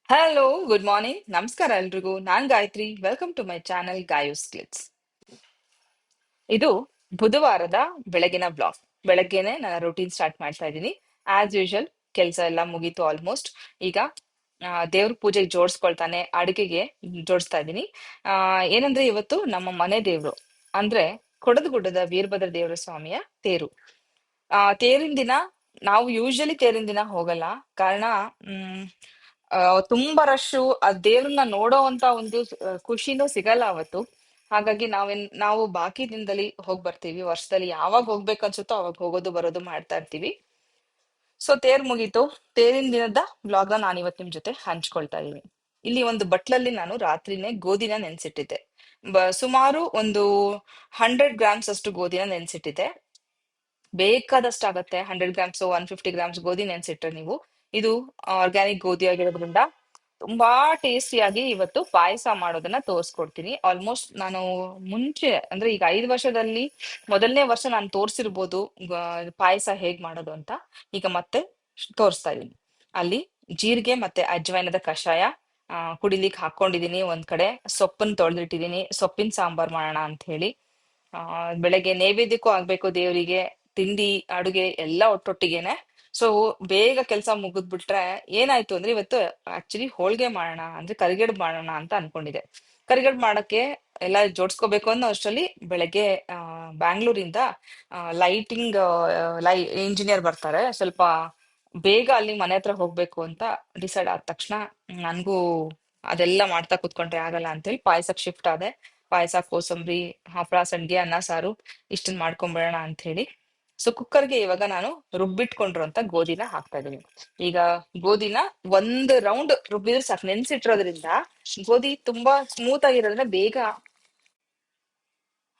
Hello, good morning, ನಮಸ್ಕಾರ ಎಲ್ರಿಗೂ. ನಾನ್ Gayathri. Welcome to my channel Gayu's clicks. ಇದು ಬುಧವಾರದ ಬೆಳಗಿನ ಬ್ಲಾಗ್. ಬೆಳಗ್ಗೆನೆ ನನ್ನ ರೂಟೀನ್ ಸ್ಟಾರ್ಟ್ ಮಾಡ್ತಾ ಇದ್ದೀನಿ. ಆಸ್ ಯೂಶುವಲ್ ಕೆಲಸ ಎಲ್ಲ ಮುಗೀತು ಆಲ್ಮೋಸ್ಟ್. ಈಗ ದೇವ್ರ ಪೂಜೆಗೆ ಜೋಡಿಸ್ಕೊಳ್ತಾನೆ, ಅಡುಗೆಗೆ ಜೋಡಿಸ್ತಾ ಇದ್ದೀನಿ. ಏನಂದ್ರೆ ಇವತ್ತು ನಮ್ಮ ಮನೆ ದೇವ್ರು ಅಂದ್ರೆ ಕೊಡದಗುಡ್ಡದ ವೀರಭದ್ರ ದೇವರ ಸ್ವಾಮಿಯ ತೇರು. ತೇರಿನ ದಿನ ನಾವು ಯೂಶಲಿ ತೇರಿನ ದಿನ ಹೋಗಲ್ಲ. ಕಾರಣ ಮ್, ಆ, ತುಂಬಾ ರಶ್ಶು. ಆ ದೇವ್ರನ್ನ ನೋಡೋ ಅಂತ ಒಂದು ಖುಷಿನೂ ಸಿಗಲ್ಲ ಅವತ್ತು. ಹಾಗಾಗಿ ನಾವು ಬಾಕಿ ದಿನದಲ್ಲಿ ಹೋಗ್ ಬರ್ತೀವಿ. ವರ್ಷದಲ್ಲಿ ಯಾವಾಗ ಹೋಗ್ಬೇಕು ಅನ್ಸುತ್ತೋ ಅವಾಗ ಹೋಗೋದು ಬರೋದು ಮಾಡ್ತಾ ಇರ್ತೀವಿ. ಸೊ ತೇರ್ ಮುಗೀತು. ತೇರಿನ ದಿನದ ವ್ಲಾಗ್ನ ನಾನು ಇವತ್ತು ನಿಮ್ ಜೊತೆ ಹಂಚ್ಕೊಳ್ತಾ ಇದೀನಿ. ಇಲ್ಲಿ ಒಂದು ಬಟ್ಲಲ್ಲಿ ನಾನು ರಾತ್ರಿನೇ ಗೋಧಿನ ನೆನ್ಸಿಟ್ಟಿದ್ದೆ. ಸುಮಾರು ಒಂದು 100 ಗ್ರಾಮ್ಸ್ ಅಷ್ಟು ಗೋಧಿನ ನೆನ್ಸಿಟ್ಟಿದ್ದೆ. ಬೇಕಾದಷ್ಟು ಆಗತ್ತೆ. 100 ಗ್ರಾಮ್ಸ್ 150 ಗ್ರಾಮ್ಸ್ ಗೋಧಿ ನೆನ್ಸಿಟ್ರೆ ನೀವು, ಇದು ಆರ್ಗ್ಯಾನಿಕ್ ಗೋಧಿ ಆಗಿರೋದ್ರಿಂದ ತುಂಬಾ ಟೇಸ್ಟಿಯಾಗಿ ಇವತ್ತು ಪಾಯಸ ಮಾಡೋದನ್ನ ತೋರಿಸ್ಕೊಡ್ತೀನಿ. ಆಲ್ಮೋಸ್ಟ್ ನಾನು ಮುಂಚೆ ಅಂದ್ರೆ ಈಗ 5 ವರ್ಷದಲ್ಲಿ ಮೊದಲನೇ ವರ್ಷ ನಾನು ತೋರಿಸಿರ್ಬೋದು ಪಾಯಸ ಹೇಗ್ ಮಾಡೋದು ಅಂತ. ಈಗ ಮತ್ತೆ ತೋರಿಸ್ತಾ ಇದೀನಿ. ಅಲ್ಲಿ ಜೀರಿಗೆ ಮತ್ತೆ ಅಜ್ವೈನದ ಕಷಾಯ ಕುಡಿಲಿಕ್ಕೆ ಹಾಕೊಂಡಿದೀನಿ. ಒಂದ್ ಕಡೆ ಸೊಪ್ಪನ್ನ ತೊಳೆದಿಟ್ಟಿದೀನಿ, ಸೊಪ್ಪಿನ ಸಾಂಬಾರ್ ಮಾಡೋಣ ಅಂತ ಹೇಳಿ. ಆ ಬೆಳಗ್ಗೆ ನೈವೇದ್ಯಕ್ಕೂ ಆಗ್ಬೇಕು ದೇವರಿಗೆ. ತಿಂಡಿ ಅಡುಗೆ ಎಲ್ಲ ಒಟ್ಟೊಟ್ಟಿಗೆನೆ. ಸೊ ಬೇಗ ಕೆಲಸ ಮುಗಿದ್ಬಿಟ್ರೆ ಏನಾಯ್ತು ಅಂದ್ರೆ ಇವತ್ತು ಆಕ್ಚುಲಿ ಹೋಳ್ಗೆ ಮಾಡೋಣ ಅಂದ್ರೆ ಕರಿಗಡುಬು ಮಾಡೋಣ ಅಂತ ಅನ್ಕೊಂಡಿದೆ. ಕರಿಗಡುಬು ಮಾಡಕ್ಕೆ ಎಲ್ಲ ಜೋಡ್ಸ್ಕೋಬೇಕು ಅನ್ನೋ ಅಷ್ಟರಲ್ಲಿ ಬೆಳಗ್ಗೆ ಬ್ಯಾಂಗ್ಳೂರಿಂದ ಲೈಟಿಂಗ್ ಇಂಜಿನಿಯರ್ ಬರ್ತಾರೆ. ಸ್ವಲ್ಪ ಬೇಗ ಅಲ್ಲಿ ಮನೆ ಹತ್ರ ಹೋಗ್ಬೇಕು ಅಂತ ಡಿಸೈಡ್ ಆದ ತಕ್ಷಣ ನನ್ಗೂ ಅದೆಲ್ಲ ಮಾಡ್ತಾ ಕುತ್ಕೊಂಡ್ರೆ ಆಗಲ್ಲ ಅಂತೇಳಿ ಪಾಯಸಕ್ಕೆ ಶಿಫ್ಟ್ ಆದೆ. ಪಾಯಸ, ಕೋಸಂಬರಿ, ಹಪ್ಪಳ, ಸಂಡಿಗೆ, ಅನ್ನ ಸಾರು ಇಷ್ಟನ್ ಮಾಡ್ಕೊಂಡ್ಬಿಡೋಣ ಅಂತ ಹೇಳಿ. ಸೊ ಕುಕ್ಕರ್ಗೆ ಇವಾಗ ನಾನು ರುಬ್ಬಿಟ್ಕೊಂಡಿರುವಂತ ಗೋಧಿನ ಹಾಕ್ತಾ ಇದೀನಿ. ಈಗ ಗೋಧಿನ ಒಂದ್ ರೌಂಡ್ ರುಬ್ಬಿದ್ರೆ ಸಾಕು. ನೆನ್ಸಿಟ್ಟಿರೋದ್ರಿಂದ ಗೋಧಿ ತುಂಬಾ ಸ್ಮೂತ್ ಆಗಿರೋದ್ರಿಂದ ಬೇಗ.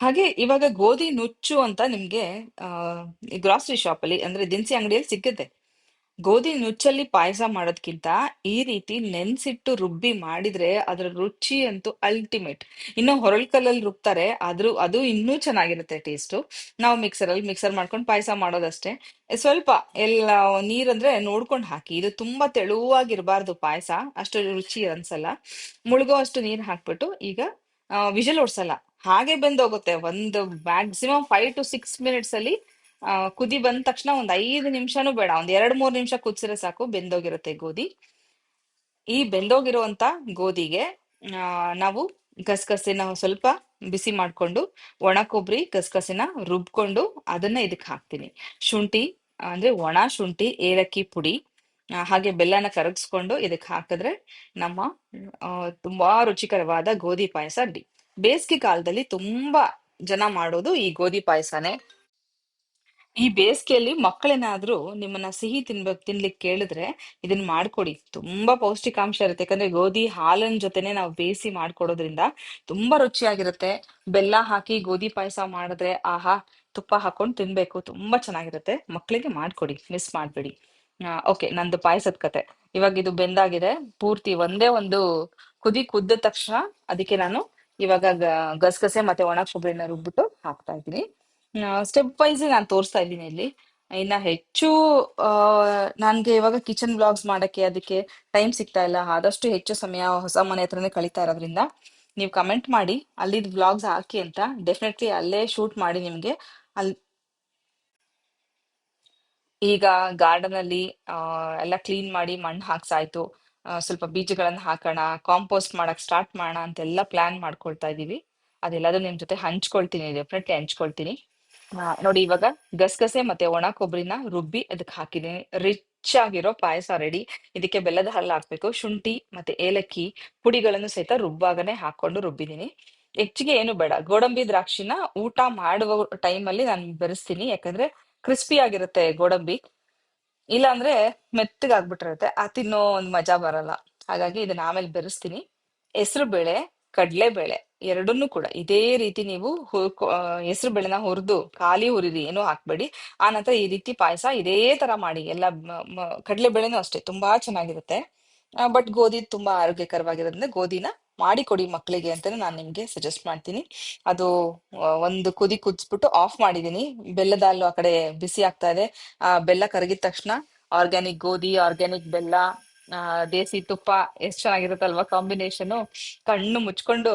ಹಾಗೆ ಇವಾಗ ಗೋಧಿ ನುಚ್ಚು ಅಂತ ನಿಮ್ಗೆ ಆ ಗ್ರಾಸರಿ ಶಾಪ್ ಅಲ್ಲಿ ಅಂದ್ರೆ ದಿನಸಿ ಅಂಗಡಿಯಲ್ಲಿ ಸಿಗುತ್ತೆ. ಗೋಧಿ ನುಚ್ಚಲ್ಲಿ ಪಾಯಸ ಮಾಡೋದ್ಕಿಂತ ಈ ರೀತಿ ನೆನ್ಸಿಟ್ಟು ರುಬ್ಬಿ ಮಾಡಿದ್ರೆ ಅದರ ರುಚಿ ಅಂತೂ ಅಲ್ಟಿಮೇಟ್. ಇನ್ನು ಹೊರಳ್ ಕಲ್ಲಲ್ಲಿ ರುಬ್ತಾರೆ, ಆದ್ರೂ ಅದು ಇನ್ನೂ ಚೆನ್ನಾಗಿರುತ್ತೆ ಟೇಸ್ಟು. ನಾವು ಮಿಕ್ಸರ್ ಮಾಡ್ಕೊಂಡು ಪಾಯಸ ಮಾಡೋದಷ್ಟೇ. ಸ್ವಲ್ಪ ಎಲ್ಲ ನೀರಂದ್ರೆ ನೋಡ್ಕೊಂಡು ಹಾಕಿ. ಇದು ತುಂಬಾ ತೆಳುವಾಗಿರ್ಬಾರ್ದು ಪಾಯಸ, ಅಷ್ಟು ರುಚಿ ಅನ್ಸಲ್ಲ. ಮುಳುಗೋ ಅಷ್ಟು ನೀರ್ ಹಾಕ್ಬಿಟ್ಟು ಈಗ ವಿಷಲ್ ಓಡ್ಸಲ್ಲ, ಹಾಗೆ ಬೆಂದೋಗುತ್ತೆ. ಒಂದು ಮ್ಯಾಕ್ಸಿಮಮ್ 5 to 6 minutes ಅಲ್ಲಿ ಕುದಿ ಬಂದ ತಕ್ಷಣ ಒಂದ್ 5 ನಿಮಿಷನೂ ಬೇಡ, ಒಂದ್ 2-3 ನಿಮಿಷ ಕುದಿಸಿದ್ರೆ ಸಾಕು, ಬೆಂದೋಗಿರುತ್ತೆ ಗೋಧಿ. ಈ ಬೆಂದೋಗಿರುವಂತ ಗೋಧಿಗೆ ನಾವು ಗಸಗಸೆನ ಸ್ವಲ್ಪ ಬಿಸಿ ಮಾಡ್ಕೊಂಡು, ಒಣ ಕೊಬ್ಬರಿ ಗಸಗಸೆನ ರುಬ್ಕೊಂಡು ಅದನ್ನ ಇದಕ್ಕೆ ಹಾಕ್ತೀನಿ. ಶುಂಠಿ ಅಂದ್ರೆ ಒಣ ಶುಂಠಿ, ಏಲಕ್ಕಿ ಪುಡಿ, ಹಾಗೆ ಬೆಲ್ಲನ ಕರಗಿಸ್ಕೊಂಡು ಇದಕ್ಕೆ ಹಾಕಿದ್ರೆ ನಮ್ಮ ಆ, ತುಂಬಾ ರುಚಿಕರವಾದ ಗೋಧಿ ಪಾಯಸ ರೆಡಿ. ಬೇಸಿಗೆ ಕಾಲದಲ್ಲಿ ತುಂಬಾ ಜನ ಮಾಡೋದು ಈ ಗೋಧಿ ಪಾಯಸನೇ. ಈ ಬೇಸಿಗೆಯಲ್ಲಿ ಮಕ್ಕಳೇನಾದ್ರೂ ನಿಮ್ಮನ್ನ ಸಿಹಿ ತಿನ್ಲಿಕ್ಕೆ ಕೇಳಿದ್ರೆ ಇದನ್ನ ಮಾಡ್ಕೊಡಿ. ತುಂಬಾ ಪೌಷ್ಟಿಕಾಂಶ ಇರುತ್ತೆ. ಯಾಕಂದ್ರೆ ಗೋಧಿ ಹಾಲಿನ ಜೊತೆನೆ ನಾವು ಬೇಯಿಸಿ ಮಾಡ್ಕೊಡೋದ್ರಿಂದ ತುಂಬಾ ರುಚಿಯಾಗಿರುತ್ತೆ. ಬೆಲ್ಲ ಹಾಕಿ ಗೋಧಿ ಪಾಯಸ ಮಾಡಿದ್ರೆ ಆಹಾ, ತುಪ್ಪ ಹಾಕೊಂಡು ತಿನ್ಬೇಕು, ತುಂಬಾ ಚೆನ್ನಾಗಿರುತ್ತೆ. ಮಕ್ಕಳಿಗೆ ಮಾಡ್ಕೊಡಿ, ಮಿಸ್ ಮಾಡ್ಬೇಡಿ. ಓಕೆ, ನಂದು ಪಾಯಸದ ಕತೆ. ಇವಾಗ ಇದು ಬೆಂದಾಗಿದೆ ಪೂರ್ತಿ. ಒಂದೇ ಒಂದು ಕುದಿ ಕುದ್ದ ತಕ್ಷಣ ಅದಕ್ಕೆ ನಾನು ಇವಾಗ ಗಸಗಸೆ ಮತ್ತೆ ಒಣ ಕೊಬ್ಬರಿನ ರುಬ್ಬಿಟ್ಟು ಹಾಕ್ತಾ ಇದ್ದೀನಿ. ಸ್ಟೆಪ್ ವೈಸ್ ನಾನು ತೋರಿಸ್ತಾ ಇದ್ದೀನಿ ಇಲ್ಲಿ. ಇನ್ನ ಹೆಚ್ಚು ಆ ನನ್ಗೆ ಇವಾಗ ಕಿಚನ್ ಬ್ಲಾಗ್ಸ್ ಮಾಡಕ್ಕೆ ಅದಕ್ಕೆ ಟೈಮ್ ಸಿಗ್ತಾ ಇಲ್ಲ. ಆದಷ್ಟು ಹೆಚ್ಚು ಸಮಯ ಹೊಸ ಮನೆ ಹತ್ರನೇ ಕಳೀತಾ ಇರೋದ್ರಿಂದ ನೀವು ಕಮೆಂಟ್ ಮಾಡಿ ಅಲ್ಲಿದ್ ವ್ಲಾಗ್ಸ್ ಹಾಕಿ ಅಂತ. ಡೆಫಿನೆಟ್ಲಿ ಅಲ್ಲೇ ಶೂಟ್ ಮಾಡಿ ನಿಮ್ಗೆ. ಅಲ್ಲಿ ಈಗ ಗಾರ್ಡನ್ ಅಲ್ಲಿ ಎಲ್ಲ ಕ್ಲೀನ್ ಮಾಡಿ ಮಣ್ಣು ಹಾಕ್ಸಾಯ್ತು. ಸ್ವಲ್ಪ ಬೀಜಗಳನ್ನ ಹಾಕೋಣ, ಕಾಂಪೋಸ್ಟ್ ಮಾಡಕ್ ಸ್ಟಾರ್ಟ್ ಮಾಡೋಣ ಅಂತೆಲ್ಲ ಪ್ಲಾನ್ ಮಾಡ್ಕೊಳ್ತಾ ಇದೀವಿ. ಅದೆಲ್ಲದೂ ನಿಮ್ ಜೊತೆ ಹಂಚ್ಕೊಳ್ತೀನಿ, ಡೆಫಿನೆಟ್ಲಿ ಹಂಚ್ಕೊಳ್ತೀನಿ. ನೋಡಿ ಇವಾಗ ಗಸಗಸೆ ಮತ್ತೆ ಒಣ ಕೊಬ್ಬರಿನ ರುಬ್ಬಿ ಅದಕ್ಕೆ ಹಾಕಿದೀನಿ. ರಿಚ್ ಆಗಿರೋ ಪಾಯಸ ರೆಡಿ. ಇದಕ್ಕೆ ಬೆಲ್ಲದ ಹಲ್ಲ ಹಾಕ್ಬೇಕು. ಶುಂಠಿ ಮತ್ತೆ ಏಲಕ್ಕಿ ಪುಡಿಗಳನ್ನು ಸಹಿತ ರುಬ್ಬಾಗನೆ ಹಾಕೊಂಡು ರುಬ್ಬಿದೀನಿ. ಹೆಚ್ಚಿಗೆ ಏನು ಬೇಡ. ಗೋಡಂಬಿ ದ್ರಾಕ್ಷಿನ ಊಟ ಮಾಡುವ ಟೈಮಲ್ಲಿ ನಾನು ಬೆರೆಸ್ತೀನಿ, ಯಾಕಂದ್ರೆ ಕ್ರಿಸ್ಪಿ ಆಗಿರುತ್ತೆ ಗೋಡಂಬಿ. ಇಲ್ಲ ಅಂದ್ರೆ ಮೆತ್ತಗಾಗ್ಬಿಟ್ಟಿರುತ್ತೆ, ಆ ತಿನ್ನೋ ಒಂದ್ ಮಜಾ ಬರಲ್ಲ. ಹಾಗಾಗಿ ಇದನ್ನ ಆಮೇಲೆ ಬೆರೆಸ್ತೀನಿ. ಹೆಸರು ಬೇಳೆ, ಕಡ್ಲೆ ಬೇಳೆ ಎರಡನ್ನೂ ಕೂಡ ಇದೇ ರೀತಿ ನೀವು ಹೆಸರು ಬೇಳೆನ ಹುರಿದು ಖಾಲಿ ಹುರಿರಿ, ಏನೂ ಹಾಕ್ಬೇಡಿ. ಆ ನಂತರ ಈ ರೀತಿ ಪಾಯಸ ಇದೇ ತರ ಮಾಡಿ. ಎಲ್ಲ ಕಡ್ಲೆ ಬೇಳೆನೂ ಅಷ್ಟೇ ತುಂಬಾ ಚೆನ್ನಾಗಿರುತ್ತೆ. ಬಟ್ ಗೋಧಿ ತುಂಬಾ ಆರೋಗ್ಯಕರವಾಗಿರೋದ್ರಿಂದ ಗೋಧಿನ ಮಾಡಿ ಕೊಡಿ ಮಕ್ಕಳಿಗೆ ಅಂತಾನೆ ನಾನು ನಿಮ್ಗೆ ಸಜೆಸ್ಟ್ ಮಾಡ್ತೀನಿ. ಅದು ಒಂದು ಕುದಿ ಕುದಿಸ್ಬಿಟ್ಟು ಆಫ್ ಮಾಡಿದೀನಿ. ಬೆಲ್ಲದ ಹಾಲು ಆ ಕಡೆ ಬಿಸಿ ಆಗ್ತಾ ಇದೆ. ಬೆಲ್ಲ ಕರಗಿದ ತಕ್ಷಣ ಆರ್ಗ್ಯಾನಿಕ್ ಗೋಧಿ, ಆರ್ಗ್ಯಾನಿಕ್ ಬೆಲ್ಲ, ದೇಸಿ ತುಪ್ಪ ಎಷ್ಟ್ ಚೆನ್ನಾಗಿರುತ್ತಲ್ವಾ ಕಾಂಬಿನೇಷನ್. ಕಣ್ಣು ಮುಚ್ಕೊಂಡು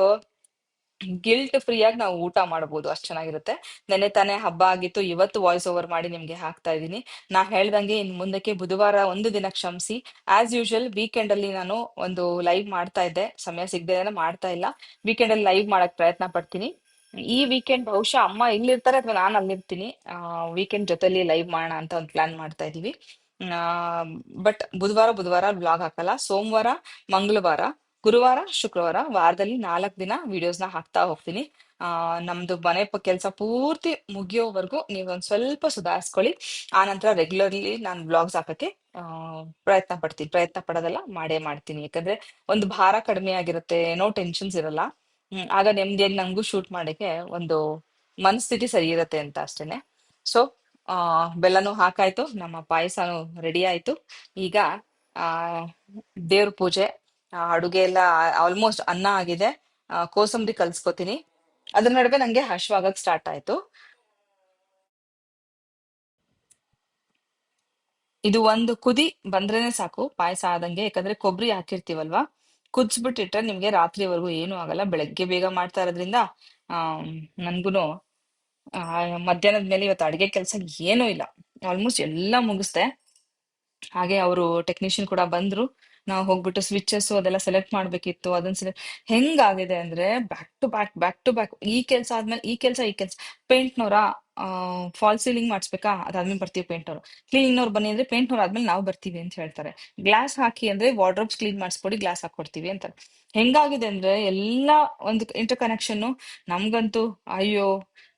ಗಿಲ್ಟ್ ಫ್ರೀ ಆಗಿ ನಾವು ಊಟ ಮಾಡ್ಬೋದು, ಅಷ್ಟ್ ಚೆನ್ನಾಗಿರುತ್ತೆ. ನೆನ್ನೆ ತಾನೇ ಹಬ್ಬ ಆಗಿತ್ತು, ಇವತ್ತು ವಾಯ್ಸ್ ಓವರ್ ಮಾಡಿ ನಿಮ್ಗೆ ಹಾಕ್ತಾ ಇದ್ದೀನಿ. ನಾ ಹೇಳ್ದಂಗೆ ಇನ್ ಮುಂದಕ್ಕೆ ಬುಧವಾರ ಒಂದು ದಿನ ಕ್ಷಮಿಸಿ. ಆಸ್ ಯೂಶುವಲ್ ವೀಕೆಂಡ್ ಅಲ್ಲಿ ನಾನು ಒಂದು ಲೈವ್ ಮಾಡ್ತಾ ಇದ್ದೆ, ಸಮಯ ಸಿಗದೆ ಮಾಡ್ತಾ ಇಲ್ಲ. ವೀಕೆಂಡ್ ಅಲ್ಲಿ ಲೈವ್ ಮಾಡಕ್ ಪ್ರಯತ್ನ ಪಡ್ತೀನಿ. ಈ ವೀಕೆಂಡ್ ಬಹುಶಃ ಅಮ್ಮ ಇಲ್ಲಿರ್ತಾರೆ ಅಥವಾ ನಾನು ಅಲ್ಲಿರ್ತೀನಿ. ವೀಕೆಂಡ್ ಜೊತೆಲಿ ಲೈವ್ ಮಾಡೋಣ ಅಂತ ಒಂದು ಪ್ಲಾನ್ ಮಾಡ್ತಾ ಇದೀವಿ. ಆ ಬಟ್ ಬುಧವಾರ ಬ್ಲಾಗ್ ಹಾಕಲ್ಲ. ಸೋಮವಾರ, ಮಂಗಳವಾರ, ಗುರುವಾರ, ಶುಕ್ರವಾರ, ವಾರದಲ್ಲಿ 4 ದಿನ ವಿಡಿಯೋಸ್ನ ಹಾಕ್ತಾ ಹೋಗ್ತೀನಿ. ನಮ್ದು ಮನೆ ಕೆಲಸ ಪೂರ್ತಿ ಮುಗಿಯೋವರೆಗೂ ನೀವೊಂದ್ ಸ್ವಲ್ಪ ಸುಧಾರಿಸ್ಕೊಳ್ಳಿ. ಆ ನಂತರ ರೆಗ್ಯುಲರ್ಲಿ ನಾನು ಬ್ಲಾಗ್ಸ್ ಹಾಕಕ್ಕೆ ಆ ಪ್ರಯತ್ನ ಪಡ್ತೀನಿ. ಪ್ರಯತ್ನ ಪಡೋದಲ್ಲ, ಮಾಡೇ ಮಾಡ್ತೀನಿ. ಯಾಕಂದ್ರೆ ಒಂದು ಭಾರ ಕಡಿಮೆ ಆಗಿರುತ್ತೆ, ನೋ ಟೆನ್ಷನ್ಸ್ ಇರಲ್ಲ. ಆಗ ನೆಮ್ಮದಿಯಾಗಿ ನಂಗೂ ಶೂಟ್ ಮಾಡಕ್ಕೆ ಒಂದು ಮನಸ್ಥಿತಿ ಸರಿ ಇರತ್ತೆ ಅಂತ ಅಷ್ಟೇನೆ. ಸೊ ಬೆಲ್ಲನೂ ಹಾಕಾಯ್ತು, ನಮ್ಮ ಪಾಯಸನೂ ರೆಡಿ ಆಯ್ತು. ಈಗ ಆ ದೇವ್ರ ಪೂಜೆ, ಅಡುಗೆ ಎಲ್ಲ ಆಲ್ಮೋಸ್ಟ್ ಅನ್ನ ಆಗಿದೆ. ಕೋಸಂಬರಿ ಕಲ್ಸ್ಕೊತೀನಿ. ಅದ್ರ ನಡುವೆ ನಂಗೆ ಹಶ್ವಾಗಕ್ ಸ್ಟಾರ್ಟ್ ಆಯ್ತು. ಇದು ಒಂದು ಕುದಿ ಬಂದ್ರೇನೆ ಸಾಕು ಪಾಯಸ ಆದಂಗೆ. ಯಾಕಂದ್ರೆ ಕೊಬ್ಬರಿ ಹಾಕಿರ್ತೀವಲ್ವಾ, ಕುದಿಸ್ಬಿಟ್ಟಿಟ್ರೆ ನಿಮ್ಗೆ ರಾತ್ರಿವರೆಗೂ ಏನು ಆಗಲ್ಲ. ಬೆಳಗ್ಗೆ ಬೇಗ ಮಾಡ್ತಾ ಇರೋದ್ರಿಂದ ನನ್ಗುನು ಆ ಮಧ್ಯಾಹ್ನದ ಮೇಲೆ ಇವತ್ತು ಅಡ್ಗೆ ಕೆಲ್ಸ ಏನೂ ಇಲ್ಲ, ಆಲ್ಮೋಸ್ಟ್ ಎಲ್ಲ ಮುಗಿಸ್ದೆ. ಹಾಗೆ ಅವರು ಟೆಕ್ನಿಷಿಯನ್ ಕೂಡ ಬಂದ್ರು. ನಾವು ಹೋಗ್ಬಿಟ್ಟು ಸ್ವಿಚಸ್ ಅದೆಲ್ಲ ಸೆಲೆಕ್ಟ್ ಮಾಡ್ಬೇಕಿತ್ತು. ಅದನ್ನ ಸೆಲೆಕ್ಟ್ ಹೆಂಗಾಗಿದೆ ಅಂದ್ರೆ ಬ್ಯಾಕ್ ಟು ಬ್ಯಾಕ್ ಈ ಕೆಲ್ಸ ಆದ್ಮೇಲೆ ಈ ಕೆಲ್ಸ ಪೇಂಟ್ನವ್ರ ಫಾಲ್ ಸೀಲಿಂಗ್ ಮಾಡಿಸ್ಬೇಕಾ, ಅದಾದ್ಮೇಲೆ ಬರ್ತೀವಿ ಪೇಂಟ್ನವ್ರು. ಕ್ಲೀನಿಂಗ್ನವ್ರು ಬನ್ನಿ ಅಂದ್ರೆ ಪೇಂಟ್ನವ್ರು ಆದ್ಮೇಲೆ ನಾವು ಬರ್ತೀವಿ ಅಂತ ಹೇಳ್ತಾರೆ. ಗ್ಲಾಸ್ ಹಾಕಿ ಅಂದ್ರೆ ವಾರ್ಡ್ರೋಬ್ಸ್ ಕ್ಲೀನ್ ಮಾಡಿಸ್ಕೊಡಿ, ಗ್ಲಾಸ್ ಹಾಕೊಡ್ತೀವಿ ಅಂತಾರೆ. ಹೆಂಗಾಗಿದೆ ಅಂದ್ರೆ ಎಲ್ಲ ಒಂದು ಇಂಟರ್ ಕನೆಕ್ಷನ್. ನಮ್ಗಂತೂ ಅಯ್ಯೋ,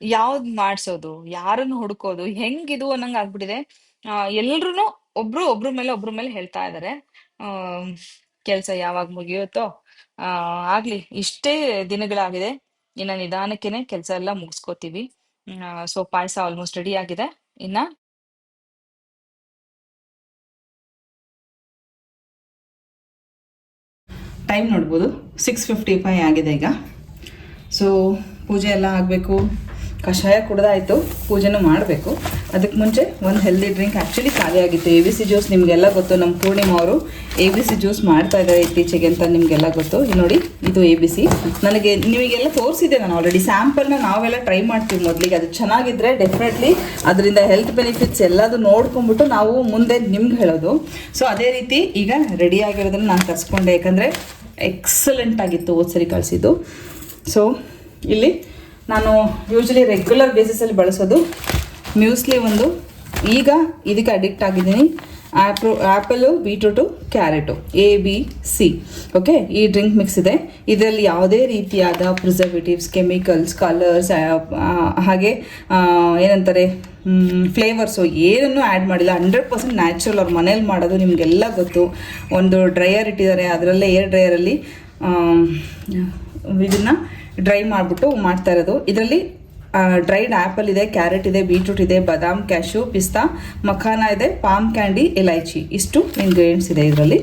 ಯಾವ್ದ್ ಮಾಡ್ಸೋದು, ಯಾರನ್ನು ಹುಡುಕೋದು, ಹೆಂಗಿದು ಅನ್ನಂಗ್ ಆಗ್ಬಿಟ್ಟಿದೆ. ಎಲ್ರುನು ಒಬ್ರ ಮೇಲೆ ಹೇಳ್ತಾ ಇದಾರೆ. ಆ ಕೆಲ್ಸ ಯಾವಾಗ ಮುಗಿಯುತ್ತೋ. ಆ ಆಗ್ಲಿ, ಇಷ್ಟೇ ದಿನಗಳಾಗಿದೆ, ಇನ್ನ ನಿಧಾನಕ್ಕೆನೆ ಕೆಲ್ಸ ಎಲ್ಲ ಮುಗಿಸ್ಕೋತೀವಿ. ಸೊ ಪಾಯಸ ಆಲ್ಮೋಸ್ಟ್ ರೆಡಿ ಆಗಿದೆ. ಇನ್ನ ಟೈಮ್ ನೋಡ್ಬೋದು, 6:55 ಆಗಿದೆ ಈಗ. ಸೊ ಪೂಜೆ ಎಲ್ಲ ಆಗಬೇಕು, ಕಷಾಯ ಕುಡ್ದಾಯ್ತು, ಪೂಜೆನೂ ಮಾಡಬೇಕು. ಅದಕ್ಕೆ ಮುಂಚೆ ಒಂದು ಹೆಲ್ದಿ ಡ್ರಿಂಕ್ ಆ್ಯಕ್ಚುಲಿ ಖಾಲಿ ಆಗಿತ್ತು. ಎ ಬಿ ಸಿ ಜ್ಯೂಸ್ ನಿಮಗೆಲ್ಲ ಗೊತ್ತು, ನಮ್ಮ ಪೂರ್ಣಿಮಾ ಅವರು ಎ ಬಿ ಸಿ ಜ್ಯೂಸ್ ಮಾಡ್ತಾ ಇದ್ದಾರೆ ಇತ್ತೀಚೆಗೆ ಅಂತ ನಿಮಗೆಲ್ಲ ಗೊತ್ತು. ನೋಡಿ, ಇದು ಎ ಬಿ ಸಿ. ನನಗೆ ನಿಮಗೆಲ್ಲ ತೋರಿಸಿದೆ ನಾನು ಆಲ್ರೆಡಿ. ಸ್ಯಾಂಪಲ್ನ ನಾವೆಲ್ಲ ಟ್ರೈ ಮಾಡ್ತೀವಿ ಮೊದಲಿಗೆ. ಅದು ಚೆನ್ನಾಗಿದ್ದರೆ ಡೆಫಿನೆಟ್ಲಿ ಅದರಿಂದ ಹೆಲ್ತ್ ಬೆನಿಫಿಟ್ಸ್ ಎಲ್ಲದು ನೋಡ್ಕೊಂಬಿಟ್ಟು ನಾವು ಮುಂದೆ ನಿಮ್ಗೆ ಹೇಳೋದು. ಸೊ ಅದೇ ರೀತಿ ಈಗ ರೆಡಿ ಆಗಿರೋದನ್ನು ನಾನು ತರಿಸ್ಕೊಂಡೆ, ಯಾಕಂದರೆ ಎಕ್ಸಲೆಂಟ್ ಆಗಿತ್ತು ಹೋದ್ಸರಿ ಕಳಿಸಿದ್ದು. ಸೊ ಇಲ್ಲಿ ನಾನು ಯೂಶ್ವಲಿ ರೆಗ್ಯುಲರ್ ಬೇಸಿಸಲ್ಲಿ ಬಳಸೋದು ಮ್ಯೂಸ್ಲಿ ಒಂದು. ಈಗ ಇದಕ್ಕೆ ಅಡಿಕ್ಟ್ ಆಗಿದ್ದೀನಿ. Apple, beetroot, carrot, ABC. Okay, ಈ ಡ್ರಿಂಕ್ ಮಿಕ್ಸ್ ಇದೆ. ಇದರಲ್ಲಿ ಯಾವುದೇ ರೀತಿಯಾದ ಪ್ರಿಸರ್ವೇಟಿವ್ಸ್, ಕೆಮಿಕಲ್ಸ್, ಕಲರ್ಸ್, ಹಾಗೆ ಏನಂತಾರೆ ಫ್ಲೇವರ್ಸು ಏನನ್ನೂ ಆ್ಯಡ್ ಮಾಡಿಲ್ಲ. 100% ನ್ಯಾಚುರಲ್. ಅವ್ರ ಮನೇಲಿ ಮಾಡೋದು ನಿಮಗೆಲ್ಲ ಗೊತ್ತು. ಒಂದು ಡ್ರೈಯರ್ ಇಟ್ಟಿದ್ದಾರೆ, ಅದರಲ್ಲೇ ಏರ್ ಡ್ರೈಯರಲ್ಲಿ ಇದನ್ನು ಡ್ರೈ ಮಾಡಿಬಿಟ್ಟು ಮಾಡ್ತಾ ಇರೋದು. ಇದರಲ್ಲಿ ಡ್ರೈಡ್ ಆ್ಯಪಲ್ ಇದೆ, ಕ್ಯಾರೆಟ್ ಇದೆ, ಬೀಟ್ರೂಟ್ ಇದೆ, ಬಾದಾಮ್, ಕ್ಯಾಶು, ಪಿಸ್ತಾ, ಮಖಾನ ಇದೆ, ಪಾಮ್ ಕ್ಯಾಂಡಿ, ಎಲೈಚಿ, ಇಷ್ಟು ಇಂಗ್ರೀಡಿಯೆಂಟ್ಸ್ ಇದೆ ಇದರಲ್ಲಿ.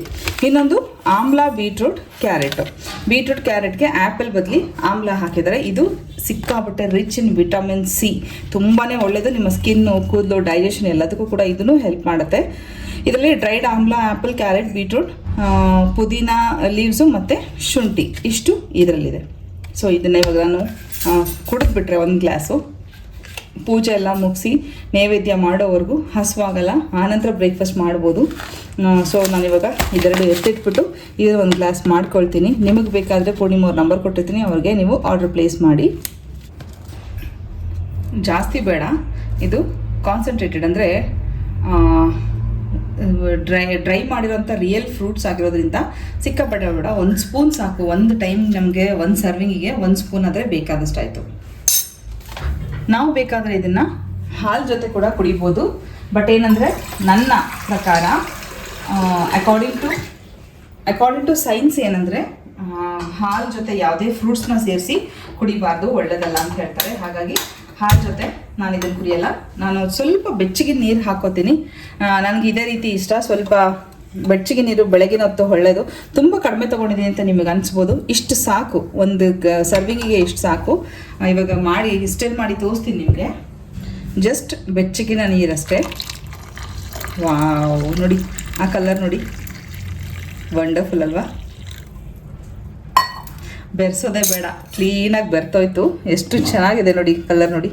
ಇನ್ನೊಂದು ಆಮ್ಲಾ, ಬೀಟ್ರೂಟ್, ಕ್ಯಾರೆಟು. ಬೀಟ್ರೂಟ್ ಕ್ಯಾರೆಟ್ಗೆ ಆ್ಯಪಲ್ ಬದಲಿ ಆಮ್ಲಾ ಹಾಕಿದ್ದಾರೆ. ಇದು ಸಿಕ್ಕಾಪಟ್ಟೆ ರಿಚ್ ಇನ್ ವಿಟಮಿನ್ ಸಿ, ತುಂಬಾ ಒಳ್ಳೆಯದು. ನಿಮ್ಮ ಸ್ಕಿನ್ನು, ಕೂದಲು, ಡೈಜೆಷನ್ ಎಲ್ಲದಕ್ಕೂ ಕೂಡ ಇದನ್ನು ಹೆಲ್ಪ್ ಮಾಡುತ್ತೆ. ಇದರಲ್ಲಿ dried amla, apple, carrot, beetroot, ಪುದೀನ ಲೀವ್ಸು ಮತ್ತು ಶುಂಠಿ, ಇಷ್ಟು ಇದರಲ್ಲಿದೆ. ಸೊ ಇದನ್ನ ಇವಾಗ ನಾನು ಕುಡಿದ್ಬಿಟ್ರೆ ಒಂದು ಗ್ಲಾಸು, ಪೂಜೆ ಎಲ್ಲ ಮುಗಿಸಿ ನೈವೇದ್ಯ ಮಾಡೋವರೆಗೂ ಹಸುವಾಗಲ್ಲ. ಆನಂತರ ಬ್ರೇಕ್ಫಾಸ್ಟ್ ಮಾಡ್ಬೋದು. ಸೊ ನಾನಿವಾಗ ಇದೆರಡು ಎತ್ತಿಟ್ಬಿಟ್ಟು ಇದರ ಒಂದು ಗ್ಲಾಸ್ ಮಾಡ್ಕೊಳ್ತೀನಿ. ನಿಮಗೆ ಬೇಕಾದರೆ ಪೂರ್ಣಿಮಾ ಅವ್ರ ನಂಬರ್ ಕೊಟ್ಟಿರ್ತೀನಿ, ಅವ್ರಿಗೆ ನೀವು ಆರ್ಡರ್ ಪ್ಲೇಸ್ ಮಾಡಿ. ಜಾಸ್ತಿ ಬೇಡ, ಇದು ಕಾನ್ಸಂಟ್ರೇಟೆಡ್ ಅಂದರೆ ಡ್ರೈ ಮಾಡಿರೋಂಥ ರಿಯಲ್ ಫ್ರೂಟ್ಸ್ ಆಗಿರೋದ್ರಿಂದ ಸಿಕ್ಕಾಪಟ್ಟೆ ಬೇಡ. 1 ಸ್ಪೂನ್ ಸಾಕು. ಒಂದು ಟೈಮ್ ನಮಗೆ ಒಂದು ಸರ್ವಿಂಗಿಗೆ 1 ಸ್ಪೂನ್ ಆದರೆ ಬೇಕಾದಷ್ಟು ಆಯಿತು. ನಾವು ಬೇಕಾದರೆ ಇದನ್ನು ಹಾಲು ಜೊತೆ ಕೂಡ ಕುಡಿಬೋದು. ಬಟ್ ಏನಂದರೆ ನನ್ನ ಪ್ರಕಾರ ಅಕಾರ್ಡಿಂಗ್ ಟು ಸೈನ್ಸ್ ಏನಂದರೆ ಹಾಲು ಜೊತೆ ಯಾವುದೇ ಫ್ರೂಟ್ಸ್ನ ಸೇರಿಸಿ ಕುಡಿಬಾರ್ದು, ಒಳ್ಳೆಯದಲ್ಲ ಅಂತ ಹೇಳ್ತಾರೆ. ಹಾಗಾಗಿ ಹಾಲು ಜೊತೆ ನಾನು ಇದನ್ನು ಕುಡಿಯಲ್ಲ. ನಾನು ಸ್ವಲ್ಪ ಬೆಚ್ಚಗೆ ನೀರು ಹಾಕೋತೀನಿ. ನನಗೆ ಇದೇ ರೀತಿ ಇಷ್ಟ. ಸ್ವಲ್ಪ ಬೆಚ್ಚಗೆ ನೀರು ಬೆಳಗಿನ ಹೊತ್ತು ಒಳ್ಳೆಯದು. ತುಂಬ ಕಡಿಮೆ ತೊಗೊಂಡಿದ್ದೀನಿ ಅಂತ ನಿಮಗೆ ಅನಿಸ್ಬೋದು. ಇಷ್ಟು ಸಾಕು, ಒಂದು ಸರ್ವಿಂಗಿಗೆ ಇಷ್ಟು ಸಾಕು. ಇವಾಗ ಮಾಡಿ ಸ್ಟಿಲ್ ಮಾಡಿ ತೋರಿಸ್ತೀನಿ ನಿಮಗೆ. ಜಸ್ಟ್ ಬೆಚ್ಚಗಿನ ನೀರಷ್ಟೇ. ವಾವ್, ನೋಡಿ ಆ ಕಲರ್ ನೋಡಿ, ವಂಡರ್ಫುಲ್ ಅಲ್ವಾ? ಬೆರೆಸೋದೇ ಬೇಡ, ಕ್ಲೀನಾಗಿ ಬೆರ್ತೋಯ್ತು. ಎಷ್ಟು ಚೆನ್ನಾಗಿದೆ ನೋಡಿ, ಕಲರ್ ನೋಡಿ.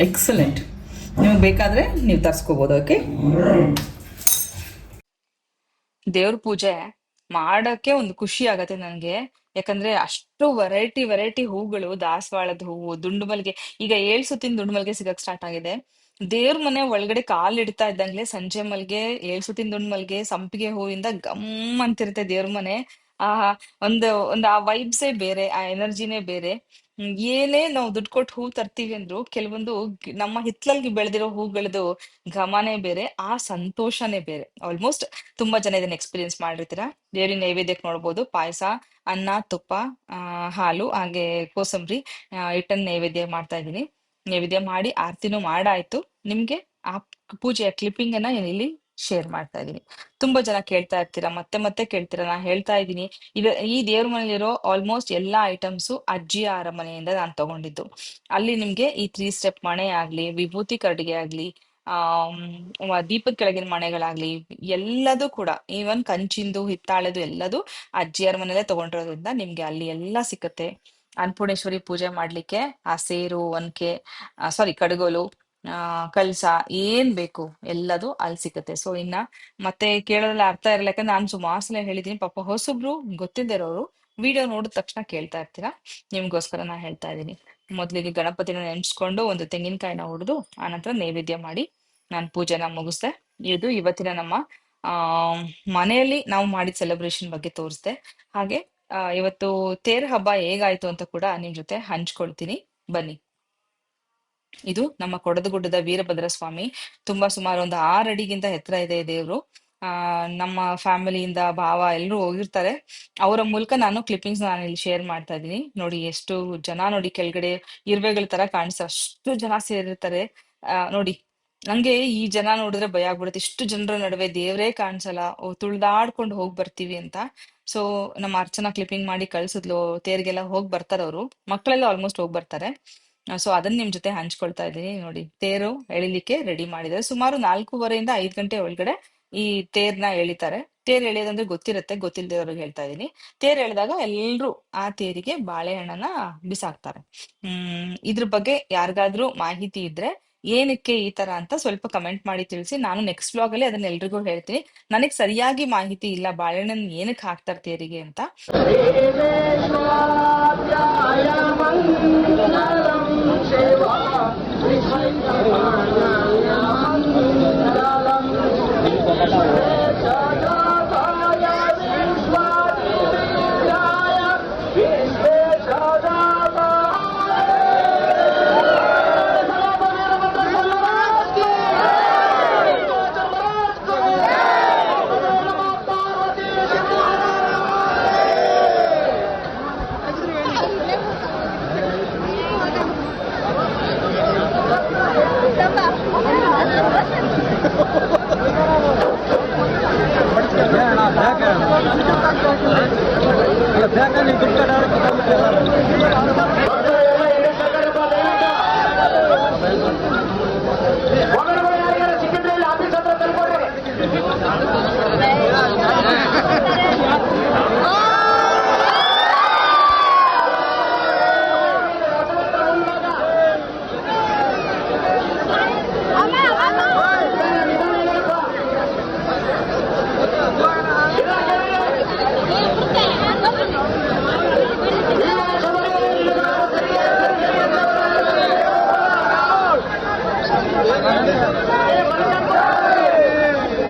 ಎಕ್ಸಲೆಂಟ್. ನಿಮಗೆ ಬೇಕಾದರೆ ನೀವು ತರಿಸ್ಕೋಬೋದು. ಓಕೆ, ದೇವ್ರ ಪೂಜೆ ಮಾಡಕ್ಕೆ ಒಂದು ಖುಷಿ ಆಗತ್ತೆ ನನಗೆ. ಯಾಕಂದ್ರೆ ಅಷ್ಟು ವೆರೈಟಿ ಹೂಗಳು, ದಾಸವಾಳದ ಹೂವು, ದುಂಡು ಮಲ್ಗೆ. ಈಗ 7 ಸುತ್ತಿನ ದುಂಡು ಮಲ್ಗೆ ಸಿಗಕ್ ಸ್ಟಾರ್ಟ್ ಆಗಿದೆ. ದೇವ್ರ ಮನೆ ಒಳಗಡೆ ಕಾಲ್ ಇಡ್ತಾ ಇದ್ದಂಗ್ಲೆ ಸಂಜೆ ಮಲ್ಗೆ, 7 ಸುತ್ತಿನ ದುಂಡು ಮಲ್ಗೆ, ಸಂಪಿಗೆ ಹೂವಿಂದ ಗಮ್ ಅಂತಿರುತ್ತೆ ದೇವ್ರ ಮನೆ. ಆ ಒಂದು ಆ ವೈಬ್ಸೇ ಬೇರೆ, ಆ ಎನರ್ಜಿನೇ ಬೇರೆ. ಏನೇ ನಾವು ದುಡ್ಡು ಕೊಟ್ಟು ಹೂ ತರ್ತೀವಿ ಅಂದ್ರು ಕೆಲವೊಂದು ನಮ್ಮ ಹಿತ್ಲಲ್ಲಿ ಬೆಳೆದಿರೋ ಹೂಗಳದ್ದು ಘಮನೇ ಬೇರೆ, ಆ ಸಂತೋಷನೇ ಬೇರೆ. ಆಲ್ಮೋಸ್ಟ್ ತುಂಬಾ ಜನ ಇದನ್ನ ಎಕ್ಸ್ಪೀರಿಯನ್ಸ್ ಮಾಡಿರ್ತೀರಾ. ದೇವ್ರಿಗೆ ನೈವೇದ್ಯಕ್ಕೆ ನೋಡ್ಬೋದು, ಪಾಯಸ, ಅನ್ನ, ತುಪ್ಪ, ಹಾಲು, ಹಾಗೆ ಕೋಸಂಬರಿ ಹಿಟ್ಟನ್ನ ನೈವೇದ್ಯ ಮಾಡ್ತಾ ಇದ್ದೀನಿ. ನೈವೇದ್ಯ ಮಾಡಿ ಆರತಿನೂ ಮಾಡಾಯ್ತು. ನಿಮ್ಗೆ ಆ ಪೂಜೆಯ ಕ್ಲಿಪ್ಪಿಂಗ್ ಅನ್ನ ನಾನು ಇಲ್ಲಿ ಶೇರ್ ಮಾಡ್ತಾ ಇದ್ದೀನಿ. ತುಂಬಾ ಜನ ಕೇಳ್ತಾ ಇರ್ತೀರಾ, ಮತ್ತೆ ಮತ್ತೆ ಕೇಳ್ತೀರಾ. ನಾ ಹೇಳ್ತಾ ಇದ್ದೀನಿ, ಈ ದೇವ್ರ ಮನೇಲಿರೋ ಆಲ್ಮೋಸ್ಟ್ ಎಲ್ಲಾ ಐಟಮ್ಸು ಅಜ್ಜಿಯ ಅರಮನೆಯಿಂದ ನಾನು ತಗೊಂಡಿದ್ದು. ಅಲ್ಲಿ ನಿಮ್ಗೆ ಈ 3 ಸ್ಟೆಪ್ ಮಣೆ ಆಗ್ಲಿ, ವಿಭೂತಿ ಕಡ್ಗೆ ಆಗ್ಲಿ, ದೀಪದ ಕೆಳಗಿನ ಮಣೆಗಳಾಗ್ಲಿ, ಎಲ್ಲದೂ ಕೂಡ ಈವನ್ ಕಂಚಿಂದು, ಹಿತ್ತಾಳೆದು ಎಲ್ಲದೂ ಅಜ್ಜಿಯರ ಮನೇಲೆ ತಗೊಂಡಿರೋದ್ರಿಂದ ನಿಮ್ಗೆ ಅಲ್ಲಿ ಎಲ್ಲಾ ಸಿಕ್ಕತ್ತೆ. ಅನ್ನಪೂರ್ಣೇಶ್ವರಿ ಪೂಜೆ ಮಾಡ್ಲಿಕ್ಕೆ ಆ ಸೇರು, ಒನ್ಕೆ, ಸಾರಿ ಕಡ್ಗೋಲು, ಕಲ್ಸ, ಏನ್ ಬೇಕು ಎಲ್ಲದು ಅಲ್ಲಿ ಸಿಕ್ಕತ್ತೆ. ಸೊ ಇನ್ನ ಮತ್ತೆ ಕೇಳೋದ್ರಲ್ಲಿ ಅರ್ಥ ಇರಲ್ಲ, ಯಾಕಂದ್ರೆ ನಾನು ಸುಮಾರು ಸಲ ಹೇಳಿದೀನಿ. ಪಾಪ ಹೊಸಬ್ರು ಗೊತ್ತಿಲ್ದೇ ಇರೋರು ವಿಡಿಯೋ ನೋಡಿದ ತಕ್ಷಣ ಕೇಳ್ತಾ ಇರ್ತೀರಾ. ನಿಮ್ಗೋಸ್ಕರ ನಾ ಹೇಳ್ತಾ ಇದ್ದೀನಿ. ಮೊದ್ಲಿಗೆ ಗಣಪತಿನ ನೆನ್ಸ್ಕೊಂಡು ಒಂದು ತೆಂಗಿನಕಾಯಿನ ಹೊಡೆದು ಆನಂತರ ನೈವೇದ್ಯ ಮಾಡಿ ನಾನು ಪೂಜೆನ ಮುಗಿಸ್ದೆ. ಇದು ಇವತ್ತಿನ ನಮ್ಮ ಆ ಮನೆಯಲ್ಲಿ ನಾವು ಮಾಡಿದ ಸೆಲೆಬ್ರೇಷನ್ ಬಗ್ಗೆ ತೋರಿಸ್ದೆ. ಹಾಗೆ ಇವತ್ತು ತೇರ್ ಹಬ್ಬ ಹೇಗಾಯ್ತು ಅಂತ ಕೂಡ ನಿಮ್ ಜೊತೆ ಹಂಚ್ಕೊಳ್ತೀನಿ, ಬನ್ನಿ. ಇದು ನಮ್ಮ ಕೊಡದಗುಡ್ಡದ ವೀರಭದ್ರ ಸ್ವಾಮಿ. ತುಂಬಾ ಸುಮಾರು ಒಂದು 6 ಅಡಿಗಿಂತ ಎತ್ತರ ಇದೆ ದೇವ್ರು. ನಮ್ಮ ಫ್ಯಾಮಿಲಿಯಿಂದ ಭಾವ ಎಲ್ಲರೂ ಹೋಗಿರ್ತಾರೆ. ಅವರ ಮೂಲಕ ನಾನು ಕ್ಲಿಪ್ಪಿಂಗ್ಸ್ ನಾನು ಇಲ್ಲಿ ಶೇರ್ ಮಾಡ್ತಾ ಇದ್ದೀನಿ. ನೋಡಿ ಎಷ್ಟು ಜನ, ನೋಡಿ ಕೆಳಗಡೆ ಇರುವೆಗಳ ತರ ಕಾಣಿಸ್ತಾರೆ, ಅಷ್ಟು ಜನ ಸೇರಿರ್ತಾರೆ. ನೋಡಿ, ನಂಗೆ ಈ ಜನ ನೋಡಿದ್ರೆ ಭಯ ಆಗ್ಬಿಡುತ್ತೆ. ಇಷ್ಟು ಜನರ ನಡುವೆ ದೇವ್ರೇ ಕಾಣಿಸಲ್ಲ, ತುಳ್ದಾಡ್ಕೊಂಡು ಹೋಗ್ ಬರ್ತೀವಿ ಅಂತ. ಸೊ ನಮ್ಮ ಅರ್ಚನಾ ಕ್ಲಿಪ್ಪಿಂಗ್ ಮಾಡಿ ಕಳ್ಸಿದ್ಲು. ತೇರ್ಗೆಲ್ಲ ಹೋಗ್ ಬರ್ತಾರೆ ಅವರು, ಮಕ್ಕಳೆಲ್ಲ ಆಲ್ಮೋಸ್ಟ್ ಹೋಗ್ ಬರ್ತಾರೆ. ಸೊ ಅದನ್ನ ನಿಮ್ ಜೊತೆ ಹಂಚ್ಕೊಳ್ತಾ ಇದ್ದೀನಿ. ನೋಡಿ, ತೇರು ಎಳಿಲಿಕ್ಕೆ ರೆಡಿ ಮಾಡಿದ್ದಾರೆ. ಸುಮಾರು 4:15 ಇಂದ 5 ಗಂಟೆ ಒಳಗಡೆ ಈ ತೇರ್ನ ಎಳಿತಾರೆ. ತೇರ್ ಎಳೆಯೋದಂದ್ರೆ ಗೊತ್ತಿರುತ್ತೆ, ಗೊತ್ತಿಲ್ದಿರೋರ್ಗೆ ಹೇಳ್ತಾ ಇದೀನಿ. ತೇರ್ ಎಳೆದಾಗ ಎಲ್ರು ಆ ತೇರಿಗೆ ಬಾಳೆಹಣ್ಣನ್ನ ಬಿಸಾಕ್ತಾರೆ. ಇದ್ರ ಬಗ್ಗೆ ಯಾರಿಗಾದ್ರೂ ಮಾಹಿತಿ ಇದ್ರೆ, ಏನಕ್ಕೆ ಈ ತರ ಅಂತ ಸ್ವಲ್ಪ ಕಮೆಂಟ್ ಮಾಡಿ ತಿಳಿಸಿ. ನಾನು ನೆಕ್ಸ್ಟ್ ವ್ಲಾಗ್ ಅಲ್ಲಿ ಅದನ್ನ ಎಲ್ರಿಗೂ ಹೇಳ್ತೀನಿ. ನನಗ್ ಸರಿಯಾಗಿ ಮಾಹಿತಿ ಇಲ್ಲ ಬಾಳೆಹಣ್ಣನ್ ಏನಕ್ಕೆ ಹಾಕ್ತಾರೆ ತೇರಿಗೆ ಅಂತ.